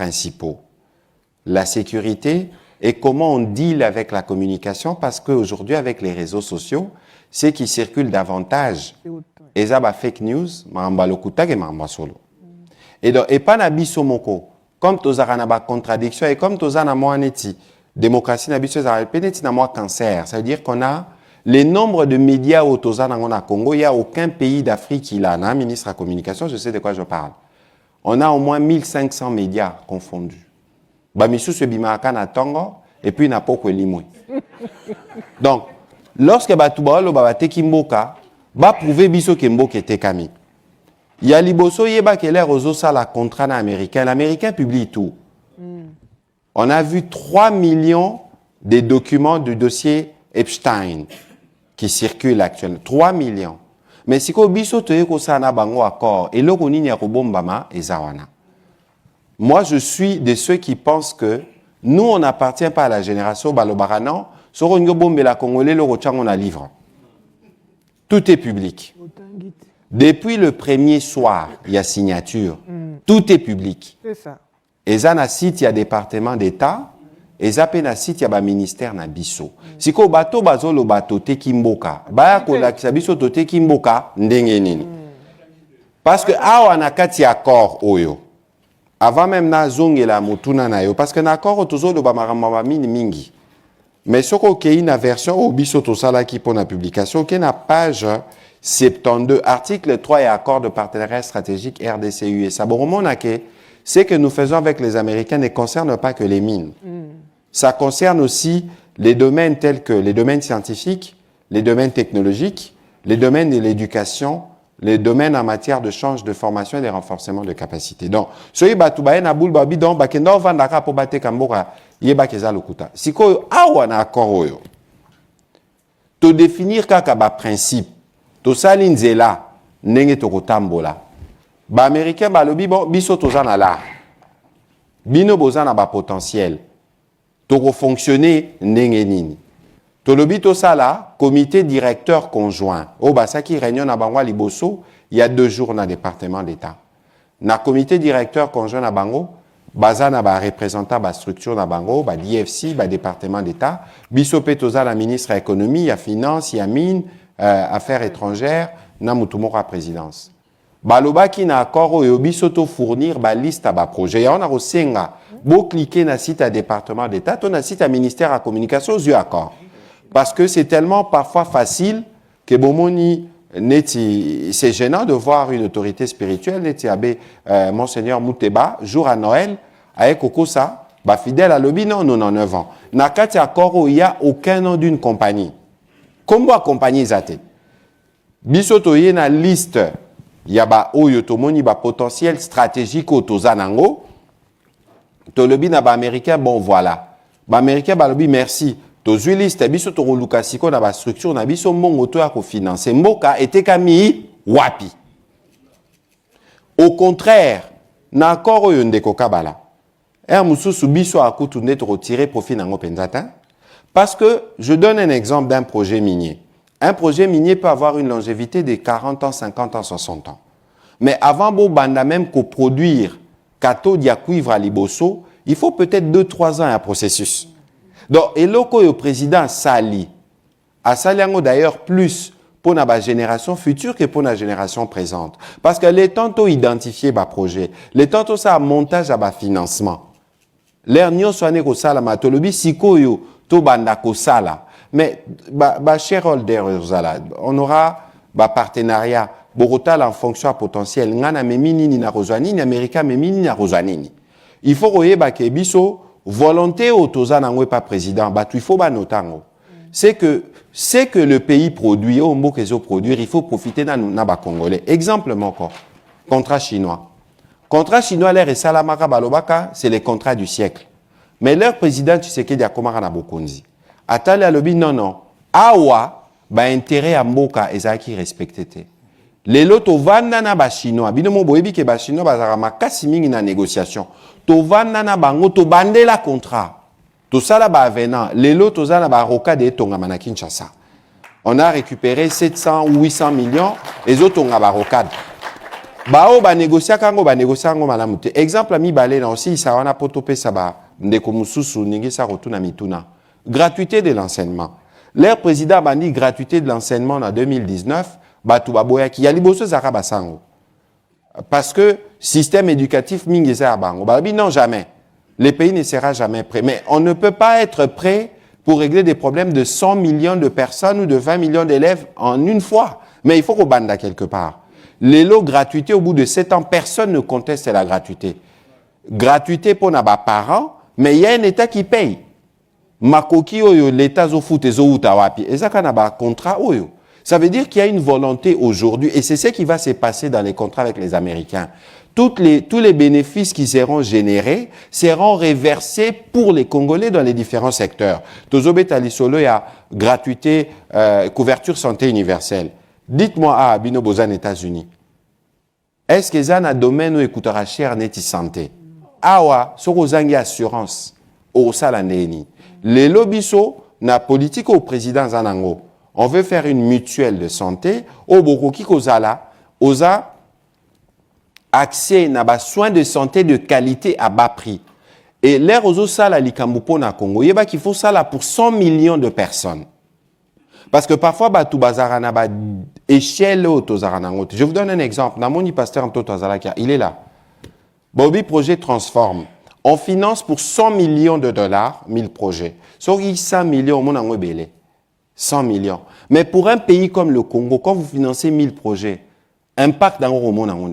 principaux. La sécurité et comment on deal avec la communication, parce qu'aujourd'hui, avec les réseaux sociaux, c'est qui circulent davantage. Et ça, fake news, et donc, et pas nabiso moko, comme tous na contradiction et comme tous na moi neti, démocratie nabiso ça peneti na moi cancer. Ça veut dire qu'on a les nombres de médias au toza na Congo, il y a aucun pays d'Afrique qui l'a. Un ministre de la communication, je sais de quoi je parle. On a au moins 1500 médias confondus. Bamisu se bimaka na tongo et puis na poko limwe. Donc, lorsque batuba lo babate kimboka, ba prouver biso kemboka te kami. Il y a liboso yeba que l'air aux ça la contrat américain. L'américain publie tout. On a vu 3 millions de documents du dossier Epstein qui circulent actuellement. 3 millions. Mais si ko biso toye ko ça na bango accord et loko nini ya kobombama ezawana. Moi je suis de ceux qui pensent que nous on n'appartient pas à la génération balobaranan, soro ngo bombe la congolais le rochango na livre. Tout est public. Depuis le premier soir, il y a signature. Tout est public. C'est ça. Et ça, na site, il y a département d'État. Et ça, na site, il y a ministère na biso. Si ko bato bazo lo bato te kimboka, baya ko la kisabiso to te kimboka ndenge nini. Parce que awa na kati accord oyo. Avant même na zongela mutuna na yo, parce que na accord tozo lo ba maramba mingi. Mais ce qu'il y a une version au biso to sala qui pour la publication, qui est na page 72, article 3 et accord de partenariat stratégique RDC-USA. Bon, ce que nous faisons avec les Américains ne concerne pas que les mines. Ça concerne aussi les domaines tels que les domaines scientifiques, les domaines technologiques, les domaines de l'éducation, les domaines en matière de change de formation et de renforcement de capacité. Donc, ce qui est na boule babi donc bakenda vandaka pour battre kamboka yeba keza lokuta. Si ko awa na accord oyo. To définir kaka ba principe to sali nzela ndenge tokotambola ba américain ba lobi bon biso tozana la bino bozana ba potentiel toko fonctionner ndenge nini to lobi to sala comité directeur conjoint o basaki réunion na bango liboso il y a 2 jours na département d'état na comité directeur conjoint na bango bazana ba représentant ba structure na bango ba DFC ba département d'état biso pe tozala ministre ya économie ya finance ya mine affaires étrangères, na mutumora présidence. Baloba ki na accord oyo biso to fournir ba liste à ba projet. Ya on a rosenga bo cliquer na site à département d'état, to na site à ministère à communication aux accord. Parce que c'est tellement parfois facile que bomoni neti c'est gênant de voir une autorité spirituelle neti abe monseigneur Mouteba jour à Noël avec Kokosa ba fidèle à lobby non 9 ans. Na kati accord où il y a aucun nom d'une compagnie. Comment accompagner zate? Biso toye na liste yaba oyo tomoni ba potentiel stratégique au tozanango. Tolobi na ba américain bon voilà. Ba américain ba lobi merci. Tozui liste biso to lukasiko na ba structure na biso mbongo to ya ko financer mboka etekami wapi. Au contraire, na accord oyo ndeko kabala. Mususu biso akutu nde to retirer profit nango penzata. Parce que, je donne un exemple d'un projet minier. Un projet minier peut avoir une longévité de 40 ans, 50 ans, 60 ans. Mais avant de banda même produire cathode ya cuivre à Liboso, il faut peut-être 2-3 ans à un processus. Donc, et loko le président Sali, a Sali d'ailleurs plus pour la génération future que pour la génération présente. Parce que les tantôt identifier le projet, les tantôt ça a montage à bas financement. L'air nyo soane ko sala matolobi sikoyo to banda ko sala. Mais shareholder on aura partenariat Bogota en fonction à potentiel. Ngana memini ni na rozanini America memini na rozanini. Il faut royeba ke biso volonté autoza nangwe pas président ba il faut ba notango. C'est que le pays produit au mbo kezo produire, il faut profiter na ba congolais. Exemple encore. Contrat chinois. Contrat chinois, l'air et Salamaka Balobaka, c'est les contrats du siècle. Mais leur président, tu sais qu'il y a Komara Nabokonzi. Atali Alobi, non. Awa, intérêt à Mboka, et ça qui respecté. Les lots, to vandana ba chinois. Binomo boebi ke ba chinois, bazarama kasiming na négociation. To vandana bango, to bande la contrat. To sala ba avenant. Les lots, to zana ba roka de Tongamana Kinshasa. On a récupéré 700 ou 800 millions, et autres, on a ba rocade. Bao ba négocier kango malamu te. Exemple ami balé na aussi ça wana potope ça ba ndeko mususu ningi sa rotuna mituna. Gratuité de l'enseignement. L'air président a dit gratuité de l'enseignement en 2019, batu baboya ki yali boso zaka basango. Parce que système éducatif mingeza bango. Babi non jamais. Le pays ne sera jamais prêt. Mais on ne peut pas être prêt pour régler des problèmes de 100 millions de personnes ou de 20 millions d'élèves en une fois. Mais il faut qu'on bande quelque part. Les lots gratuité, au bout de 7 ans, personne ne conteste la gratuité. Gratuité pour nos parents, mais il y a un État qui paye. Makoki oyo, l'État zo fout et zo utawapi. Et ça, un contrat oyo. Ça veut dire qu'il y a une volonté aujourd'hui, et c'est ce qui va se passer dans les contrats avec les Américains. Tous les bénéfices qui seront générés seront reversés pour les Congolais dans les différents secteurs. Tozobe Talisolo, il y a gratuité, couverture santé universelle. Dites-moi, à Bino Bozan, États-Unis, est-ce que ça a un domaine où écoutera cher neti santé? Awa, sorozangi assurance, au salandeni. Les lobiso, na politique au président Zanango. On veut faire une mutuelle de santé, au Bokoki Kozala, osa accès à soins de santé de qualité à bas prix. Et l'air aux sala likambupo na Congo, il y a qu'il faut ça là pour 100 millions de personnes. Parce que parfois, bah, tout bazar na ba échelle autozaranangote. Je vous donne un exemple. Namoni pasteur Anto Azalakia, il est là. Bobby Projet Transforme. On finance pour 100 millions de dollars 1000 projets. Sur 100 millions, mon ango belé. 100 millions. Mais pour un pays comme le Congo, quand vous financez 1000 projets, impact dans le monde en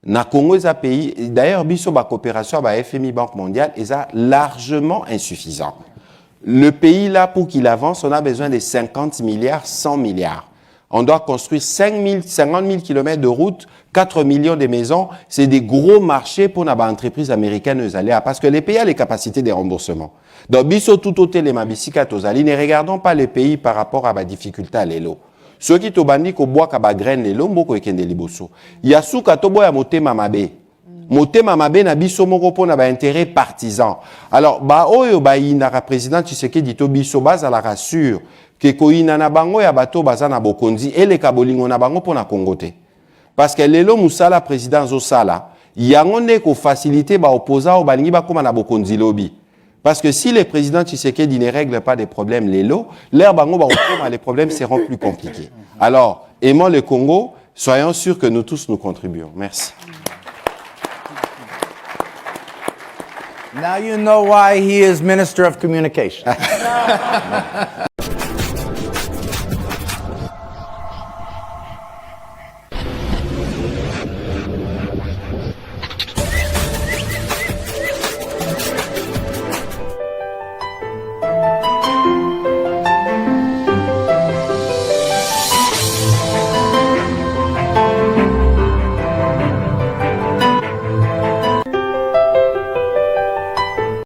na Congo, c'est un pays. D'ailleurs, biso ba coopération ba FMI Banque mondiale est largement insuffisant. Le pays, là, pour qu'il avance, on a besoin de 50 milliards, 100 milliards. On doit construire 50 000 kilomètres de route, 4 millions de maisons. C'est des gros marchés pour les entreprises américaines. Parce que les pays ont les capacités de remboursement. Donc, biso tout au télémabisika tozali, ne regardons pas les pays par rapport à la difficulté à l'élo. Ceux qui tobandi ko bois ka ba graine l'élo, mboko ekende liboso. Yasuka tobo ya motema mabe. Motema mabe na biso moko pona ba intérêt partisan. Alors ba oyo ba inaka président Tshisekedi to biso baza la rassure que ko inana bango ya bato baza na bokonzi et les kabolingo na bango pona kongote. Parce que lelo musala président zo sala, yango ne ko faciliter ba opposant o balingi ba koma na bokonzi lobby. Parce que si les présidents Tshisekedi ne règlent pas des problèmes lelo, leur bango ba les problèmes seront plus compliqués. Alors, aimons le Congo, soyons sûrs que nous tous nous contribuons. Merci. Now you know why he is Minister of Communication.